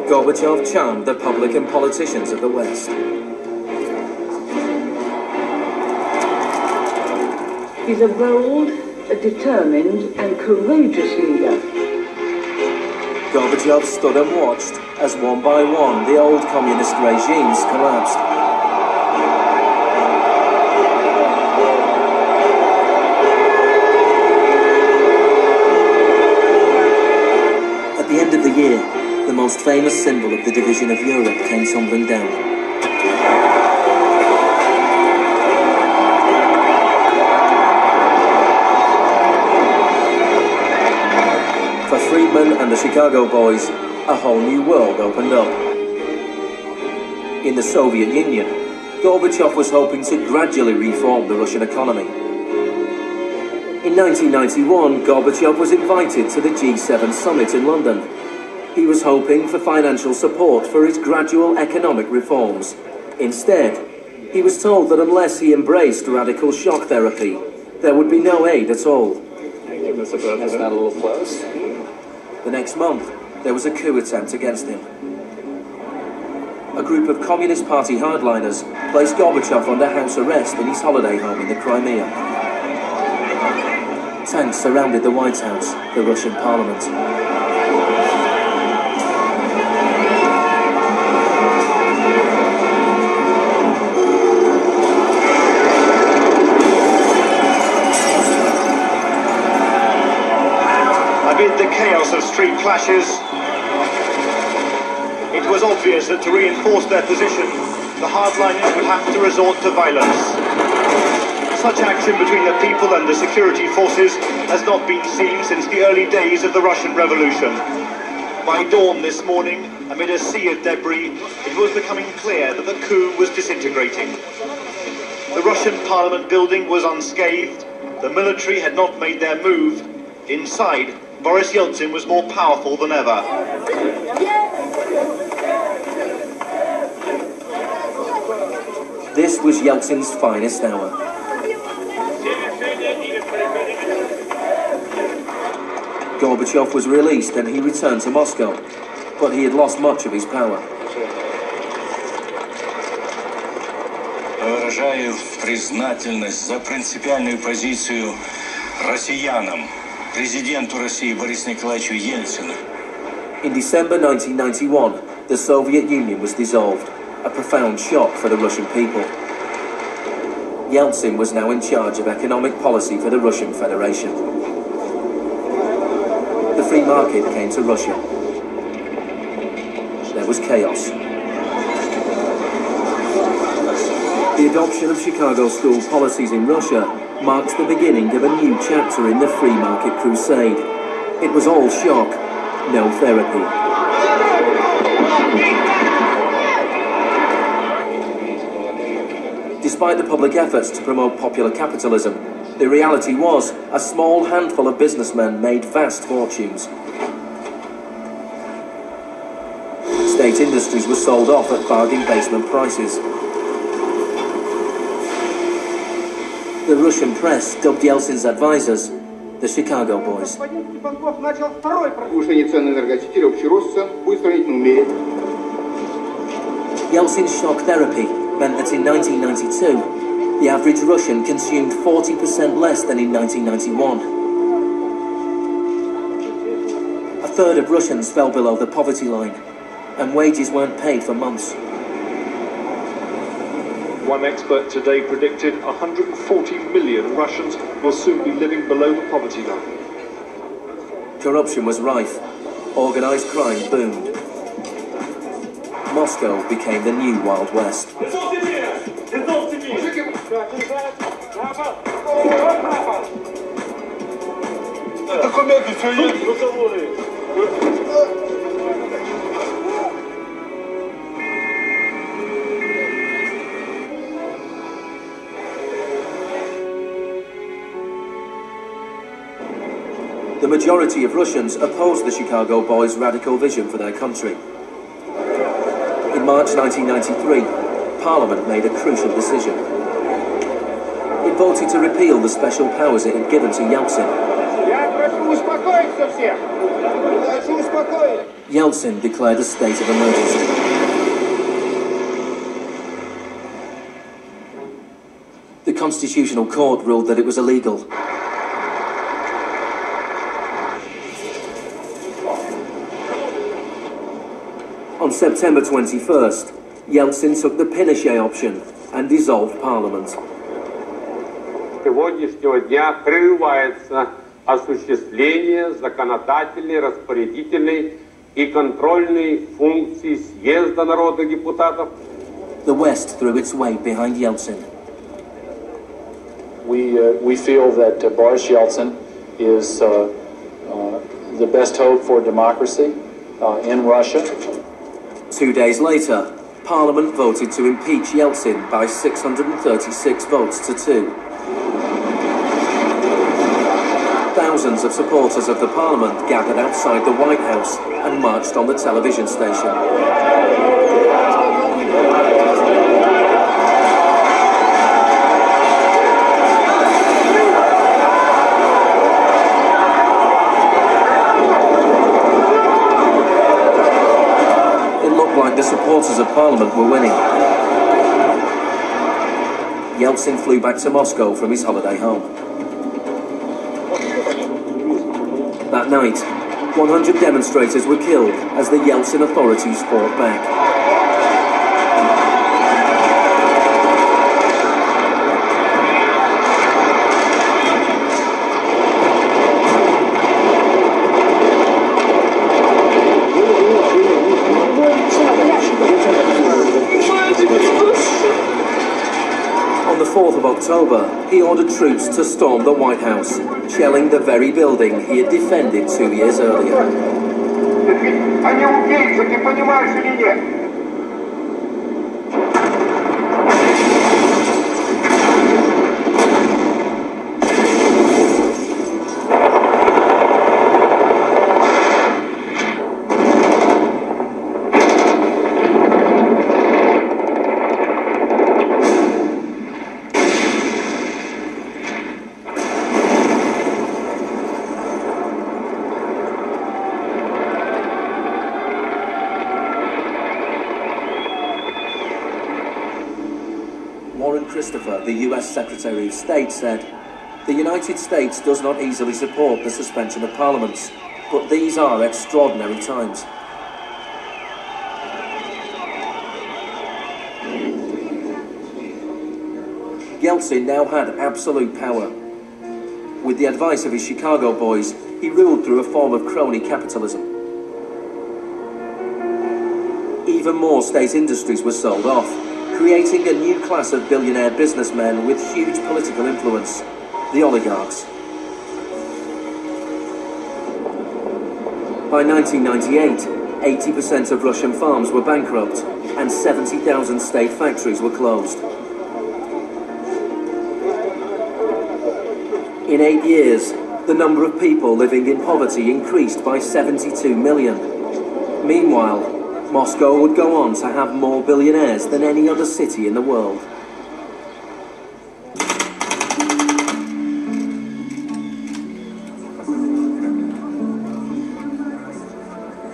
Gorbachev charmed the public and politicians of the West. He's a bold, a determined and courageous leader. Gorbachev stood and watched as one by one the old communist regimes collapsed. At the end of the year, the most famous symbol of the division of Europe came tumbling down. For Friedman and the Chicago boys, a whole new world opened up. In the Soviet Union, Gorbachev was hoping to gradually reform the Russian economy. In 1991, Gorbachev was invited to the G7 summit in London. He was hoping for financial support for his gradual economic reforms. Instead, he was told that unless he embraced radical shock therapy, there would be no aid at all. That's not a little close. The next month, there was a coup attempt against him. A group of Communist Party hardliners placed Gorbachev under house arrest in his holiday home in the Crimea. Tanks surrounded the White House, the Russian parliament. Amid the chaos of street clashes, it was obvious that to reinforce their position, the hardliners would have to resort to violence. Such action between the people and the security forces has not been seen since the early days of the Russian Revolution. By dawn this morning, amid a sea of debris, it was becoming clear that the coup was disintegrating. The Russian parliament building was unscathed, the military had not made their move. Inside, Boris Yeltsin was more powerful than ever. This was Yeltsin's finest hour. Gorbachev was released and he returned to Moscow, but he had lost much of his power. Выражаю признательность за принципиальную позицию россиянам, президенту России Борису Николаевичу Ельцину. In December 1991, the Soviet Union was dissolved, a profound shock for the Russian people. Yeltsin was now in charge of economic policy for the Russian Federation. The free market came to Russia. There was chaos. The adoption of Chicago school policies in Russia marked the beginning of a new chapter in the free market crusade. It was all shock, no therapy. Despite the public efforts to promote popular capitalism, the reality was a small handful of businessmen made vast fortunes. State industries were sold off at bargain basement prices. The Russian press dubbed Yeltsin's advisors the Chicago boys. Yeltsin's shock therapy meant that in 1992, the average Russian consumed 40% less than in 1991. A third of Russians fell below the poverty line, and wages weren't paid for months. One expert today predicted 140 million Russians will soon be living below the poverty line. Corruption was rife. Organised crime boomed. Moscow became the new Wild West. The majority of Russians opposed the Chicago boys' radical vision for their country. In March 1993, Parliament made a crucial decision. It voted to repeal the special powers it had given to Yeltsin. Yeltsin declared a state of emergency. The Constitutional Court ruled that it was illegal. On September 21st, Yeltsin took the Pinochet option and dissolved Parliament. Сегодняшнего дня прерывается осуществление законодательной, распорядительной и контрольной функций съезда народных депутатов. The West threw its weight behind Yeltsin. We feel that Boris Yeltsin is the best hope for democracy in Russia. 2 days later, Parliament voted to impeach Yeltsin by 636 votes to 2. Thousands of supporters of the Parliament gathered outside the White House and marched on the television station. The supporters of Parliament were winning. Yeltsin flew back to Moscow from his holiday home. That night, 100 demonstrators were killed as the Yeltsin authorities fought back. On the 4th of October, he ordered troops to storm the White House, shelling the very building he had defended 2 years earlier. The US Secretary of State said, "The United States does not easily support the suspension of parliaments, but these are extraordinary times." Yeltsin now had absolute power. With the advice of his Chicago boys, he ruled through a form of crony capitalism. Even more state industries were sold off, creating a new class of billionaire businessmen with huge political influence, the oligarchs. By 1998, 80% of Russian farms were bankrupt and 70,000 state factories were closed. In 8 years, the number of people living in poverty increased by 72 million. Meanwhile, Moscow would go on to have more billionaires than any other city in the world.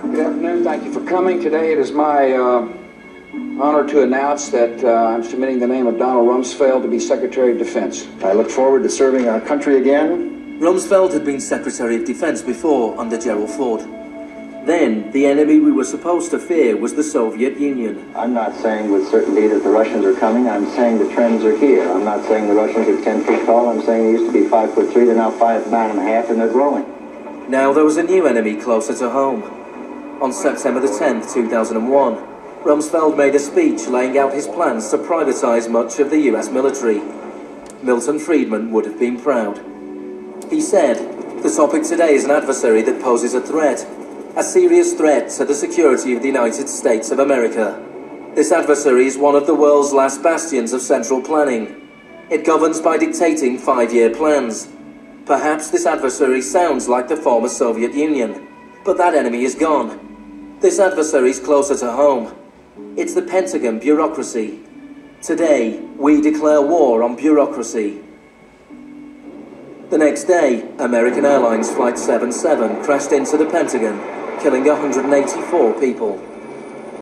Good afternoon. Thank you for coming. Today it is my honor to announce that I'm submitting the name of Donald Rumsfeld to be Secretary of Defense. I look forward to serving our country again. Rumsfeld had been Secretary of Defense before under Gerald Ford. Then, the enemy we were supposed to fear was the Soviet Union. I'm not saying with certainty that the Russians are coming. I'm saying the trends are here. I'm not saying the Russians are 10 feet tall. I'm saying they used to be 5'3", they're now 5'9.5", and they're growing. Now there was a new enemy closer to home. On September the 10th, 2001, Rumsfeld made a speech laying out his plans to privatize much of the US military. Milton Friedman would have been proud. He said, "The topic today is an adversary that poses a threat. A serious threat to the security of the United States of America. This adversary is one of the world's last bastions of central planning. It governs by dictating 5-year plans. Perhaps this adversary sounds like the former Soviet Union, but that enemy is gone. This adversary is closer to home. It's the Pentagon bureaucracy. Today, we declare war on bureaucracy." The next day, American Airlines Flight 77 crashed into the Pentagon, killing 184 people.